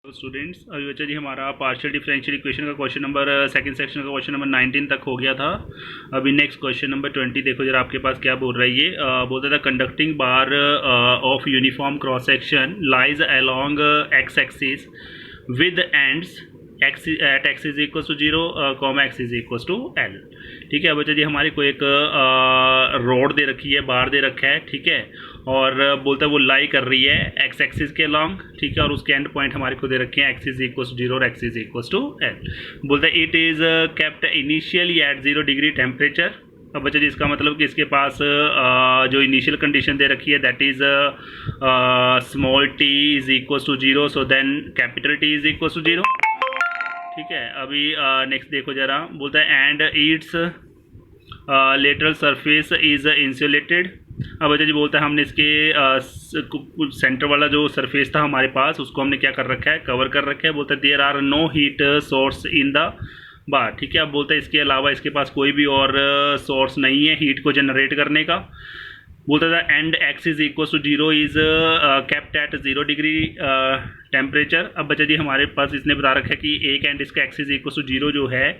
तो स्टूडेंट्स अभी बच्चा जी हमारा पार्शियल डिफरेंशियल इक्वेशन का क्वेश्चन नंबर सेकंड सेक्शन का क्वेश्चन नंबर 19 तक हो गया था। अभी नेक्स्ट क्वेश्चन नंबर 20 देखो जरा आपके पास क्या बोल रहा है। ये बोलता था conducting bar of uniform cross section lies along X axis with ends X at X is equal to zero comma X is equal to L. ठीक है बच्चा जी हमारी को एक रोड दे रखी है, बार दे रखा है, ठीक है, और बोलता है वो लाई कर रही है एक्स एक्सिस के लॉन्ग, ठीक है, और उसके एंड पॉइंट हमारे को दे रखे हैं X is equal to zero और X is equal to L. बोलता है it is kept initially at 0 degree temperature. अब बच्चा जी इसका मतलब कि इसके पास जो इनिशियल कंडीशन दे रखी है that is small T is equal to zero, so then capital T is equal to zero. ठीक है, अभी नेक्स्ट देखो जरा। बोलता है and its lateral surface is insulated. अब बच्चा जी बोलता है हमने इसके सेंटर वाला जो सरफेस था हमारे पास उसको हमने क्या कर रखा है, कवर कर रखा है। बोलता है there are no heat source in the bar. ठीक है, अब बोलता है इसके अलावा इसके पास कोई भी और सोर्स नहीं है हीट को जनरेट करने का। बोलता था and X is equal to zero is kept at 0 degree temperature. अब बच्चा जी हमारे पास इसने बता रखा है कि एक एंड इसका X is equal to zero जो है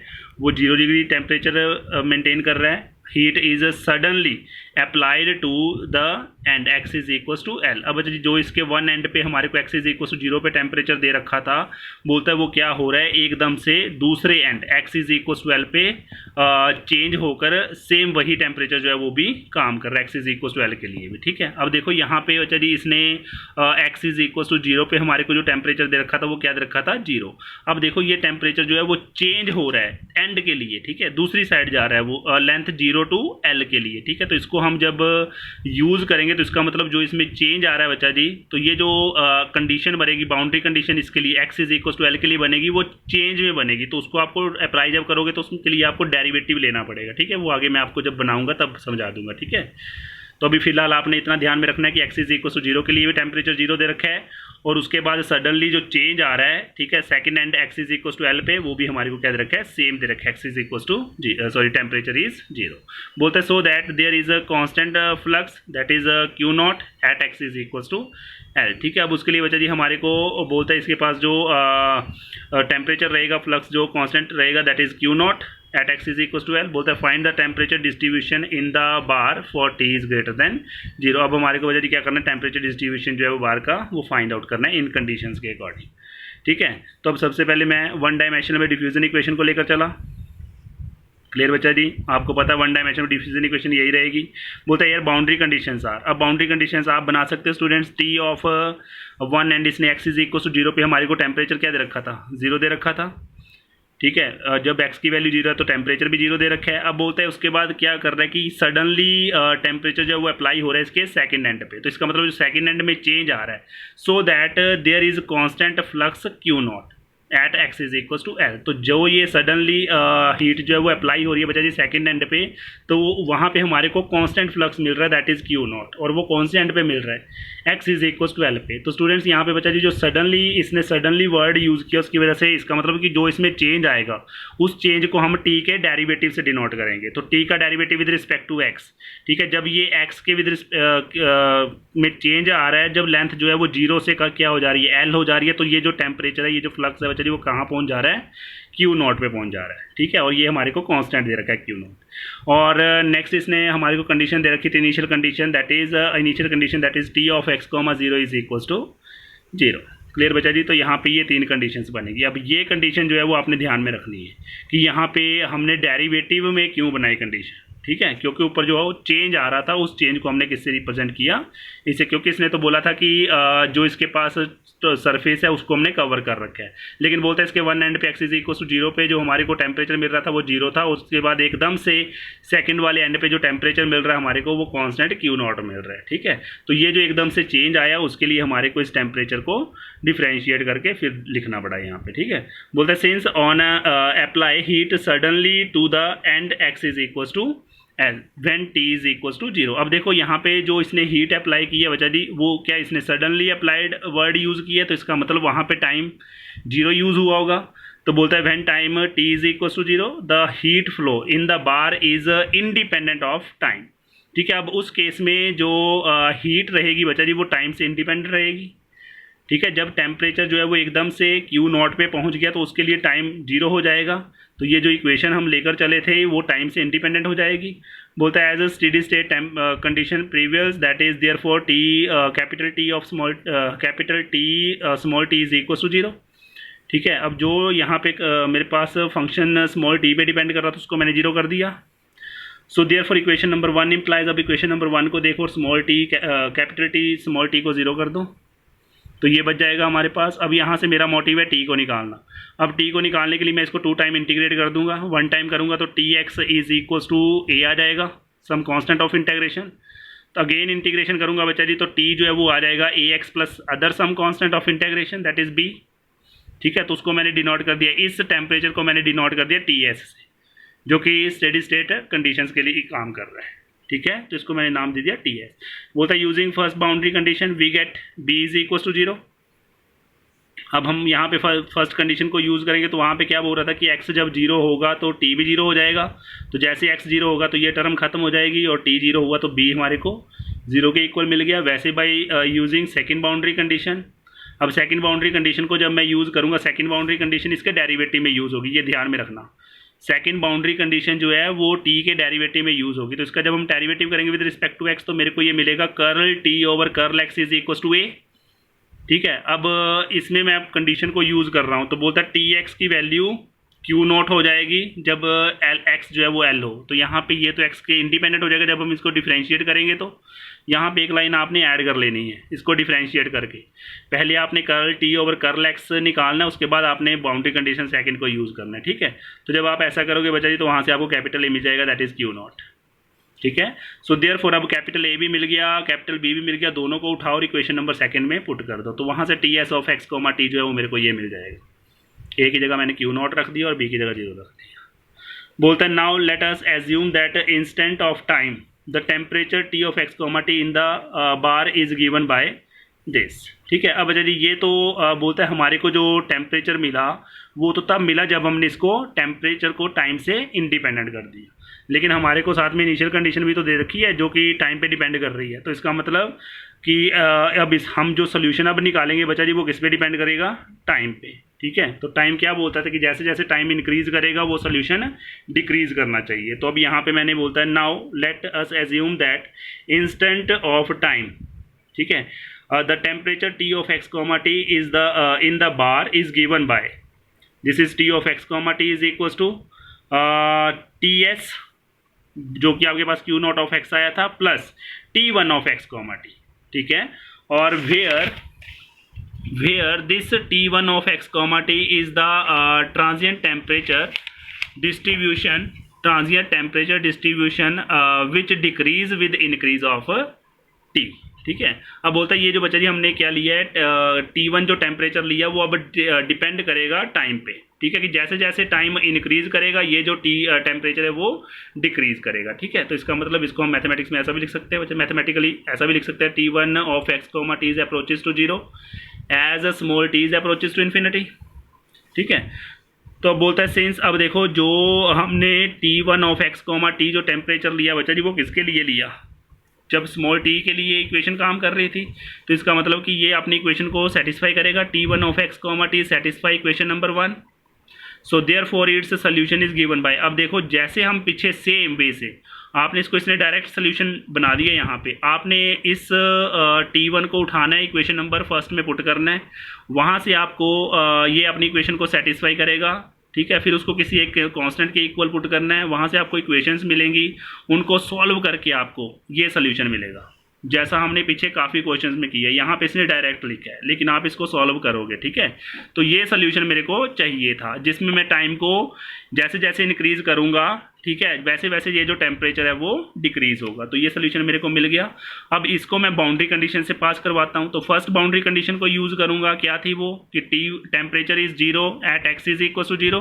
वो 0 डिग्री टेम्परेचर मेंटेन कर रहा है। Heat is suddenly applied to the end X is equal to L. अब बच्चा जी जो इसके वन एंड पे हमारे को X is equal to zero पे टेम्परेचर दे रखा था, बोलता है वो क्या हो रहा है एकदम से दूसरे end X is equal to L पे चेंज होकर सेम वही टेम्परेचर जो है वो भी काम कर रहा है X is equal to L के लिए भी। ठीक है, अब देखो यहाँ पे बच्चा जी इसने X is equal to zero पे हमारे को जो टेम्परेचर दे रखा था वो क्या दे रखा था, जीरो। अब देखो ये टेम्परेचर जो है वो चेंज हो रहा है एंड के लिए, ठीक है, दूसरी साइड जा रहा है वो लेंथ 0 टू एल के लिए। ठीक है, तो इसको हम जब यूज़ करेंगे तो इसका मतलब जो इसमें चेंज आ रहा है बच्चा जी, तो ये जो कंडीशन बनेगी बाउंड्री कंडीशन इसके लिए X is equal to L के लिए बनेगी वो चेंज में बनेगी। तो उसको आपको अप्लाई जब करोगे तो उसके लिए आपको डेरिवेटिव लेना पड़ेगा। ठीक है, वो आगे मैं आपको जब बनाऊंगा तब समझा दूंगा। ठीक है, तो अभी फिलहाल आपने इतना ध्यान में रखना है कि X is equal to zero के लिए भी टेम्परेचर जीरो दे रखा है और उसके बाद सडनली जो चेंज आ रहा है, ठीक है, second end X is equal to L पे वो भी हमारे को क्या दे रखा है, सेम दे रखा है X is equal to temperature is zero. बोलते हैं so that there is a constant flux that is Q nought at X is equal to L. ठीक है, अब उसके लिए बच्चा जी हमारे को बोलता है इसके पास जो टेम्परेचर रहेगा, फ्लक्स जो कांस्टेंट रहेगा that is Q nought at X is equal to L. बोलता है find the temperature distribution in the bar for T is greater than zero. अब हमारे को वजह क्या करना है, टेम्परेचर डिस्ट्रीब्यूशन जो है वो बार का वो फाइंड आउट करना है इन कंडीशंस के अकॉर्डिंग। ठीक है, तो अब सबसे पहले मैं वन डायमेंशनल में डिफ्यूजन इक्वेशन को लेकर चला। क्लियर बच्चा जी, आपको पता है वन डायमेंशनल डिफ्यूजन इक्वेशन यही रहेगी। बोलता है यार बाउंड्री कंडीशंस आर। अब बाउंड्री कंडीशंस आप बना सकते हो students, T of one and इसने X is equal to zero पे हमारे को टेम्परेचर क्या दे रखा था, जीरो दे रखा था। ठीक है, जब x की वैल्यू जीरो है तो टेम्परेचर भी जीरो दे रखा है। अब बोलता है उसके बाद क्या कर रहा है कि सडनली टेम्परेचर जो है वो अप्लाई हो रहा है इसके सेकंड एंड पे, तो इसका मतलब जो सेकंड एंड में चेंज आ रहा है so that there is constant flux Q nought at X is equal to L. तो जो ये सडनली हीट जो है वो अप्लाई हो रही है बच्चा जी सेकंड एंड पे, तो वहाँ पे हमारे को कांस्टेंट फ्लक्स मिल रहा है दैट इज क्यू नॉट, और वो कौन से एंड पे मिल रहा है, X is equal to L पे। तो स्टूडेंट्स यहाँ पे बच्चा जी जो सडनली इसने सडनली वर्ड यूज़ किया उसकी वजह से इसका मतलब कि जो इसमें चेंज आएगा उस चेंज को हम टी के डेरिवेटिव से डिनोट करेंगे। तो टी का derivative with respect to X. ठीक है, जब ये एक्स के विद में चेंज आ रहा है, जब लेंथ जो है वो जीरो से क्या हो जा रही है, एल हो जा रही है, तो ये जो टेम्परेचर है, ये जो फ्लक्स है वो कहाँ पहुँच जा रहा है, क्यू नॉट पे पहुँच जा रहा है। ठीक है, और ये हमारे को कांस्टेंट दे रखा है क्यू नॉट। और नेक्स्ट इसने हमारे को कंडीशन दे रखी थी initial condition that is T of x comma zero is equal to zero. Clear बच्चा जी, तो यहाँ पे ये तीन कंडीशंस बनेगी। अब ये कंडीशन जो है वो आपने ध्यान में रखनी है कि यहाँ पे हमने डेरिवेटिव में क्यों बनाई कंडीशन। ठीक है, क्योंकि ऊपर जो है वो चेंज आ रहा था, उस चेंज को हमने किससे रिप्रेजेंट किया, इसे, क्योंकि इसने तो बोला था कि जो इसके पास तो सरफेस है उसको हमने कवर कर रखा है, लेकिन बोलता है इसके वन एंड पे X is equal to zero पे जो हमारे को टेम्परेचर मिल रहा था वो जीरो था, उसके बाद एकदम से सेकंड वाले एंड पे जो टेम्परेचर मिल रहा है हमारे को वो कांस्टेंट क्यू नॉट मिल रहा है। ठीक है, तो ये जो एकदम से चेंज आया उसके लिए हमारे को इस टेम्परेचर को डिफ्रेंशिएट करके फिर लिखना पड़ा यहाँ पे। ठीक है, बोलता है since on apply heat suddenly to the end X is equal to L when T is equal to zero. अब देखो यहाँ पे जो इसने हीट अप्लाई की है बच्चा जी वो क्या इसने सडनली अप्लाइड वर्ड यूज़ किया है, तो इसका मतलब वहाँ पे टाइम जीरो यूज़ हुआ होगा। तो बोलता है when time T is equal to zero the heat flow in the bar is independent of time. ठीक है, अब उस केस में जो हीट रहेगी बच्चा जी वो टाइम से इंडिपेंडेंट रहेगी। ठीक है, जब टेम्परेचर जो है वो एकदम से क्यू नॉट पे पहुंच गया तो उसके लिए टाइम 0 हो जाएगा। तो ये जो इक्वेशन हम लेकर चले थे वो टाइम से इंडिपेंडेंट हो जाएगी। बोलता है as a steady state condition previous that is therefore T capital T of small capital T small T is equal to 0। ठीक है, अब जो यहाँ पे मेरे पास फंक्शन स्मॉल टी पे डिपेंड कर रहा था उसको मैंने 0 कर दिया। So therefore equation number 1 implies, अब इक्वेशन नंबर 1 को देखो, small T capital T small T को 0 कर दो तो ये बच जाएगा हमारे पास। अब यहाँ से मेरा मोटिव है टी को निकालना। अब टी को निकालने के लिए मैं इसको 2 टाइम इंटीग्रेट कर दूंगा, 1 टाइम करूँगा तो T X is equals to A आ जाएगा, सम कांस्टेंट ऑफ इंटीग्रेशन। तो अगेन इंटीग्रेशन करूँगा बच्चा जी, तो टी जो है वो आ जाएगा A X plus other some constant of integration that is B. ठीक है, तो उसको मैंने डिनोट कर दिया, इस टेम्परेचर को मैंने डिनोट कर दिया टी एस से, जो कि स्टेडी स्टेट कंडीशंस के लिए काम कर रहा है। ठीक है, तो इसको मैंने नाम दे दिया टी एस। बोलता है using first boundary condition we get B is equal to 0। अब हम यहाँ पे फर्स्ट कंडीशन को यूज़ करेंगे तो वहाँ पे क्या बोल रहा था कि x जब 0 होगा तो t भी 0 हो जाएगा। तो जैसे x 0 होगा तो ये टर्म खत्म हो जाएगी और t 0 हुआ तो b हमारे को 0 के इक्वल मिल गया। वैसे by using second boundary condition, अब सेकंड बाउंड्री कंडीशन को जब मैं यूज़ करूँगा, सेकंड बाउंड्री कंडीशन इसके डेरिवेटिव में यूज़ होगी, ये ध्यान में रखना। सेकंड बाउंड्री कंडीशन जो है वो t के डेरिवेटिव में यूज़ होगी। तो इसका जब हम डेरिवेटिव करेंगे विद रिस्पेक्ट टू x तो मेरे को ये मिलेगा curl t over curl x is equal to a। ठीक है, अब इसमें मैं कंडीशन को यूज़ कर रहा हूँ तो बोलता है टी एक्स की वैल्यू क्यू नॉट हो जाएगी जब एल एक्स जो है वो एल हो। तो यहाँ पे ये तो एक्स के इंडिपेंडेंट हो जाएगा जब हम इसको डिफ्रेंशिएट करेंगे। तो यहाँ पे एक लाइन आपने ऐड कर लेनी है इसको डिफ्रेंशिएट करके। पहले आपने curl T over curl x निकालना है, उसके बाद आपने बाउंड्री कंडीशन सेकंड को यूज़ करना है। ठीक है, तो जब आप ऐसा करोगे बच्चा जी तो वहाँ से आपको कैपिटल ए मिल जाएगा दैट इज़ क्यू नॉट। ठीक है, सो देयरफॉर अब कैपिटल ए भी मिल गया, कैपिटल बी भी मिल गया, दोनों को उठाओ और इक्वेशन नंबर सेकंड में पुट कर दो। तो वहाँ से T S of X comma T जो है वो मेरे को ये मिल जाएगा। ए की जगह मैंने क्यू नॉट रख दिया और बी की जगह 0 रख दिया। बोलता है now let us assume that instant of time the temperature T of X comma T in the bar is given by this. ठीक है, अब यदि ये तो बोलता है हमारे को जो टेम्परेचर मिला वो तो तब मिला जब हमने इसको टेम्परेचर को टाइम से इंडिपेंडेंट कर दिया, लेकिन हमारे को साथ में इनिशियल कंडीशन भी तो दे रखी है जो कि टाइम पे डिपेंड कर रही है। तो इसका मतलब कि अब हम जो सोल्यूशन अब निकालेंगे बच्चा जी वो किस पे डिपेंड करेगा, टाइम पे। ठीक है, तो टाइम क्या बोलता था कि जैसे जैसे टाइम इंक्रीज करेगा वो सोल्यूशन डिक्रीज करना चाहिए। तो अब यहाँ पे मैंने बोलता है now let us assume that instant of time, ठीक है, the temperature T of X comma T is the in the bar is given by this is T of X comma T is equal to T S जो कि आपके पास Q not of X आया था plus T one of X comma T. ठीक है, और where this T one of X comma T is the transient temperature distribution which decrease with increase of T. ठीक है, अब बोलता है ये जो बच्चा जी हमने क्या लिया है T1 जो टेम्परेचर लिया वो अब डिपेंड करेगा टाइम पे। ठीक है, कि जैसे जैसे टाइम इंक्रीज करेगा ये जो टेम्परेचर है वो डिक्रीज करेगा। ठीक है, तो इसका मतलब इसको हम मैथमेटिक्स में ऐसा भी लिख सकते हैं बच्चे, मैथमेटिकली ऐसा भी लिख सकते हैं T1 of X comma T is approaches to 0 as a small T is approaches to infinity. ठीक है, तो अब बोलता है सिंस, अब देखो जो हमने T1 of X comma T जो टेम्परेचर लिया बच्चा जी वो किसके लिए लिया, जब स्मॉल टी के लिए इक्वेशन काम कर रही थी। तो इसका मतलब कि ये अपनी इक्वेशन को सेटिस्फाई करेगा। T1 of X comma T satisfy equation number 1। So therefore its solution is given by, अब देखो जैसे हम पीछे सेम वे से आपने इसको इसने डायरेक्ट सोल्यूशन बना दिया। यहाँ पे आपने इस T1 को उठाना है, इक्वेशन नंबर फर्स्ट में पुट करना है, वहाँ से आपको ये अपनी इक्वेशन को सेटिस्फाई करेगा। ठीक है, फिर उसको किसी एक कांस्टेंट के इक्वल पुट करना है, वहाँ से आपको इक्वेशंस मिलेंगी, उनको सॉल्व करके आपको ये सोल्यूशन मिलेगा जैसा हमने पीछे काफ़ी क्वेश्चंस में किया है। यहाँ पे इसने डायरेक्ट लिखा है लेकिन आप इसको सॉल्व करोगे। ठीक है, तो ये सोल्यूशन मेरे को चाहिए था जिसमें मैं टाइम को जैसे जैसे इंक्रीज करूँगा, ठीक है, वैसे वैसे ये जो टेम्परेचर है वो डिक्रीज होगा। तो ये सोल्यूशन मेरे को मिल गया। अब इसको मैं बाउंड्री कंडीशन से पास करवाता हूँ। तो फर्स्ट बाउंड्री कंडीशन को यूज़ करूँगा, क्या थी वो कि temperature is 0 at X is equal to 0।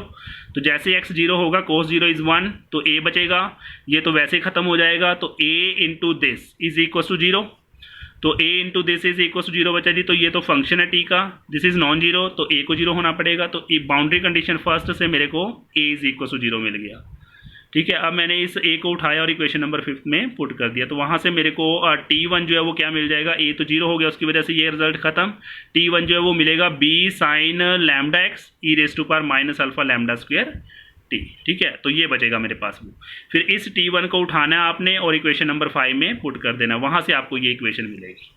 तो जैसे एक्स 0 होगा कोस 0 इज 1 तो ए बचेगा, ये तो वैसे ख़त्म हो जाएगा। तो A into this is equal to 0, तो a into this is equal to 0 बचा जी। तो ये तो फंक्शन है t का, दिस इज नॉन जीरो तो a को 0 होना पड़ेगा। तो बाउंड्री कंडीशन फर्स्ट से मेरे को a इज इक्वल टू 0 मिल गया। ठीक है, अब मैंने इस ए को उठाया और इक्वेशन नंबर 5 में पुट कर दिया, तो वहाँ से मेरे को T1 जो है वो क्या मिल जाएगा, ए तो 0 हो गया, उसकी वजह से ये रिजल्ट खत्म। T1 जो है वो मिलेगा b sine lambda X E raise to power minus alpha lambda square T. ठीक है, तो ये बचेगा मेरे पास वो। फिर इस T1 को उठाना है आपने और इक्वेशन नंबर 5 में पुट कर देना, वहाँ से आपको ये इक्वेशन मिलेगी।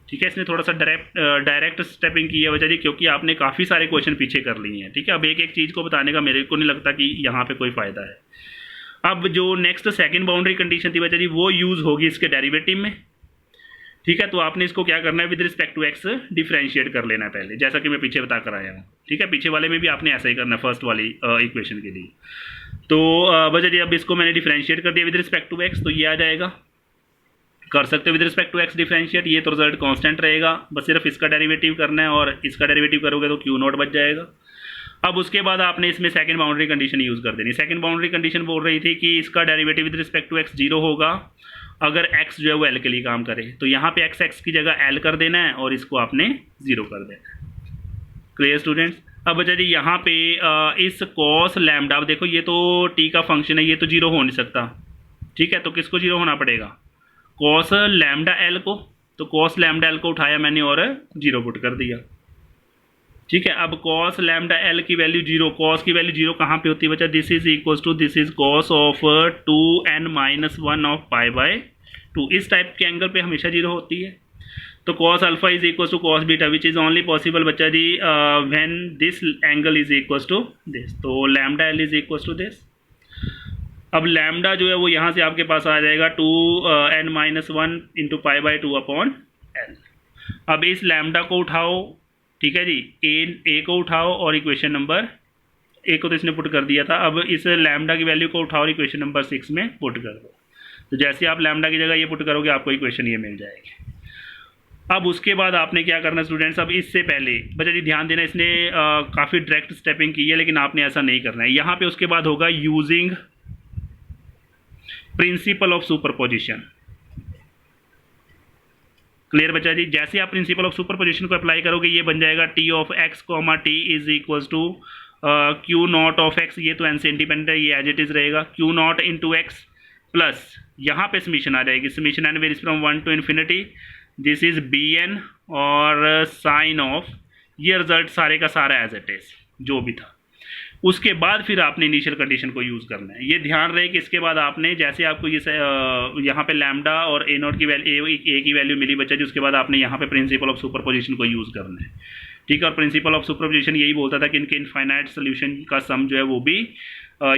ठीक है, इसने थोड़ा सा डायरेक्ट स्टेपिंग की है वजह जी, क्योंकि आपने काफ़ी सारे क्वेश्चन पीछे कर लिए हैं। ठीक है, अब एक एक चीज़ को बताने का मेरे को नहीं लगता कि यहाँ पे कोई फ़ायदा है। अब जो नेक्स्ट सेकंड बाउंड्री कंडीशन थी बच्चा जी, वो यूज़ होगी इसके डेरिवेटिव में। ठीक है, तो आपने इसको क्या करना है, with respect to X differentiate कर लेना है पहले, जैसा कि मैं पीछे बता कर आया हूँ। ठीक है, पीछे वाले में भी आपने ऐसा ही करना है फर्स्ट वाली इक्वेशन के लिए। तो बच्चा जी अब इसको मैंने डिफरेंशिएट कर दिया विद रिस्पेक्ट टू एक्स, तो ये आ जाएगा, कर सकते हो with respect to X differentiate, ये तो रिजल्ट कांस्टेंट रहेगा, बस सिर्फ इसका डेरिवेटिव करना है और इसका डेरिवेटिव करोगे तो क्यू नॉट बच जाएगा। अब उसके बाद आपने इसमें सेकंड बाउंड्री कंडीशन यूज़ कर देनी। सेकंड बाउंड्री कंडीशन बोल रही थी कि इसका derivative with respect to X 0 होगा अगर x जो है वो l के लिए काम करे, तो यहाँ पे x की जगह l कर देना है और इसको आपने 0 कर देना है। Clear students? अब बच्चा जी यहाँ पे इस कॉस लैम्डा, अब देखो ये तो t का फंक्शन है, ये तो 0 हो नहीं सकता। ठीक है, तो किसको 0 होना पड़ेगा, कॉस लैम्डा l को। तो कॉस लैम्डा l को उठाया मैंने और 0 पुट कर दिया। ठीक है, अब कॉस लैम्डा l की वैल्यू 0, कॉस की वैल्यू 0 कहाँ पे होती है बच्चा, this is equal to this is cos of 2n-1 of pi by 2। इस टाइप के एंगल पे हमेशा 0 होती है। तो cos alpha is equal to cos beta which is only possible बच्चा जी when this angle is equal to this, तो lambda l is equal to this. अब लैम्डा जो है वो यहाँ से आपके पास आ जाएगा 2n-1 into pi by 2 upon l। अब इस लैम्डा को उठाओ, ठीक है जी, ए को उठाओ और इक्वेशन नंबर ए को तो इसने पुट कर दिया था, अब इस लैम्डा की वैल्यू को उठाओ और इक्वेशन नंबर 6 में पुट कर दो। तो जैसे आप लैम्डा की जगह ये पुट करोगे आपको इक्वेशन ये मिल जाएगी। अब उसके बाद आपने क्या करना स्टूडेंट्स, अब इससे पहले बच्चा जी ध्यान देना, इसने काफ़ी डायरेक्ट स्टेपिंग की है लेकिन आपने ऐसा नहीं करना है। यहाँ पे उसके बाद होगा using principle of superposition. Clear बच्चा जी? जैसे आप प्रिंसिपल ऑफ सुपरपोजिशन को अप्लाई करोगे ये बन जाएगा t of x comma t is equals to q not of x, ये तो एन से इंडिपेंडेंट है, ये एज इट इज रहेगा, q naught into x plus यहाँ पे समीशन आ जाएगी, summation n varies from 1 to infinity, this is b n और साइन ऑफ, ये रिजल्ट सारे का सारा एज इट इज जो भी था। उसके बाद फिर आपने इनिशियल कंडीशन को यूज़ करना है। ये ध्यान रहे कि इसके बाद आपने जैसे आपको ये यहाँ पे लैम्डा और ए नॉट की वैल्यू ए की वैल्यू मिली बच्चा जी, उसके बाद आपने यहाँ पे प्रिंसिपल ऑफ सुपरपोजिशन को यूज़ करना है। ठीक है, और प्रिंसिपल ऑफ सुपरपोजिशन यही बोलता था कि इनके इनफाइनाइट सोल्यूशन का सम जो है वो भी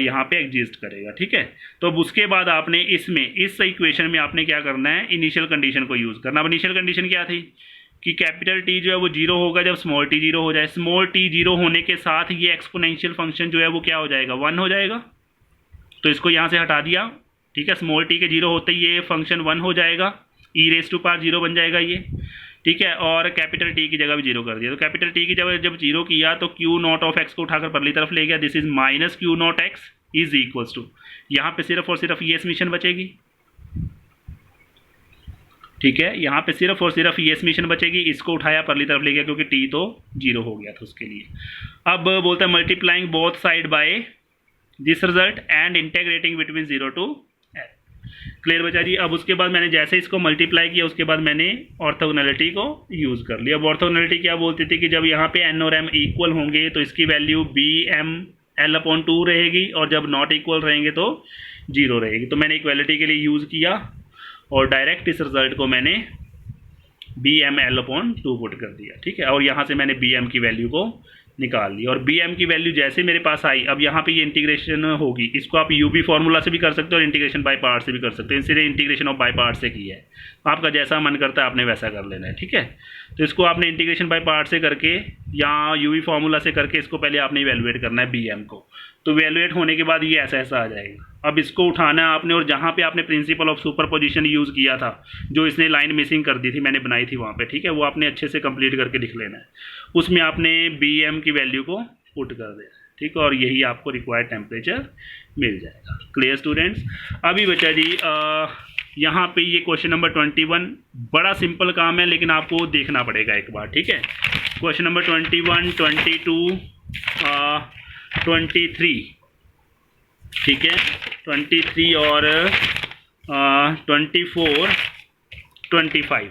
यहाँ पे एग्जिस्ट करेगा। ठीक है, तो अब उसके बाद आपने इसमें इस इक्वेशन में आपने क्या करना है, इनिशियल कंडीशन को यूज़ करना। अब इनिशियल कंडीशन क्या थी कि कैपिटल टी जो है वो 0 होगा जब स्मॉल टी 0 हो जाए। स्मॉल टी 0 होने के साथ ये एक्सपोनेंशियल फंक्शन जो है वो क्या हो जाएगा, 1 हो जाएगा। तो इसको यहाँ से हटा दिया। ठीक है, स्मॉल टी के 0 होते ही ये फंक्शन 1 हो जाएगा, ई रेस टू पावर 0 बन जाएगा ये। ठीक है, और कैपिटल टी की जगह भी 0 कर दिया। तो कैपिटल टी की जगह जब 0 किया तो क्यू नॉट ऑफ एक्स को उठाकर परली तरफ ले गया, this is minus q naught x is equals to, यहाँ पे सिर्फ और सिर्फ ये समीशन बचेगी। ठीक है, यहाँ पे सिर्फ और सिर्फ ये समीशन बचेगी, इसको उठाया परली तरफ ले गया क्योंकि टी तो 0 हो गया था उसके लिए। अब बोलता है multiplying both side by this result and integrating between 0 to l। Clear बचा जी? अब उसके बाद मैंने जैसे इसको मल्टीप्लाई किया उसके बाद मैंने ऑर्थोगोनैलिटी को यूज़ कर लिया। अब ऑर्थोगोनैलिटी क्या बोलती थी कि जब यहाँ पे n और m इक्वल होंगे तो इसकी वैल्यू bm(l/2) रहेगी और जब नॉट इक्वल रहेंगे तो 0 रहेगी। तो मैंने इक्वलिटी के लिए यूज़ किया और डायरेक्ट इस रिजल्ट को मैंने bm(l/2) पुट कर दिया। ठीक है, और यहाँ से मैंने bm की वैल्यू को निकाल ली और bm की वैल्यू जैसे मेरे पास आई, अब यहाँ पे ये इंटीग्रेशन होगी। इसको आप ub फार्मूला से भी कर सकते हो और इंटीग्रेशन बाय पार्ट से भी कर सकते हो। इसलिए इंटीग्रेशन ऑफ बाय पार्ट से की है, आपका जैसा मन करता है आपने वैसा कर लेना है। ठीक है, तो इसको आपने इंटीग्रेशन बाय पार्ट से करके या ub फार्मूला से करके इसको पहले आपने इवेलुएट करना है bm को। तो इवेलुएट होने के बाद ये ऐसा ऐसा आ जाएगा। अब इसको उठाना है आपने और जहाँ पे आपने प्रिंसिपल ऑफ सुपरपोजिशन यूज़ किया था, जो इसने लाइन मिसिंग कर दी थी मैंने बनाई थी वहाँ पे, ठीक है, वो आपने अच्छे से कंप्लीट करके लिख लेना है। उसमें आपने bm की वैल्यू को पुट कर देना। ठीक है, और यही आपको रिक्वायर्ड टेम्परेचर मिल जाएगा। Clear students? अभी बच्चा जी यहाँ पे ये क्वेश्चन नंबर 21 बड़ा सिंपल काम है लेकिन आपको देखना पड़ेगा एक बार। ठीक है, क्वेश्चन नंबर 21, 22, 23 ठीक है, 23 और 24, 25,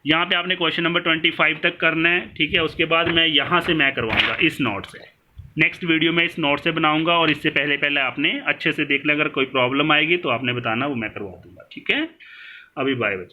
यहाँ पे आपने क्वेश्चन नंबर 25 तक करना है। ठीक है, उसके बाद मैं यहाँ से मैं करवाऊँगा इस नोट से। नेक्स्ट वीडियो में इस नोट से बनाऊंगा, और इससे पहले पहले आपने अच्छे से देख लें, अगर कोई प्रॉब्लम आएगी तो आपने बताना, वो मैं करवा दूंगा। ठीक है, अभी बाय बच्चे।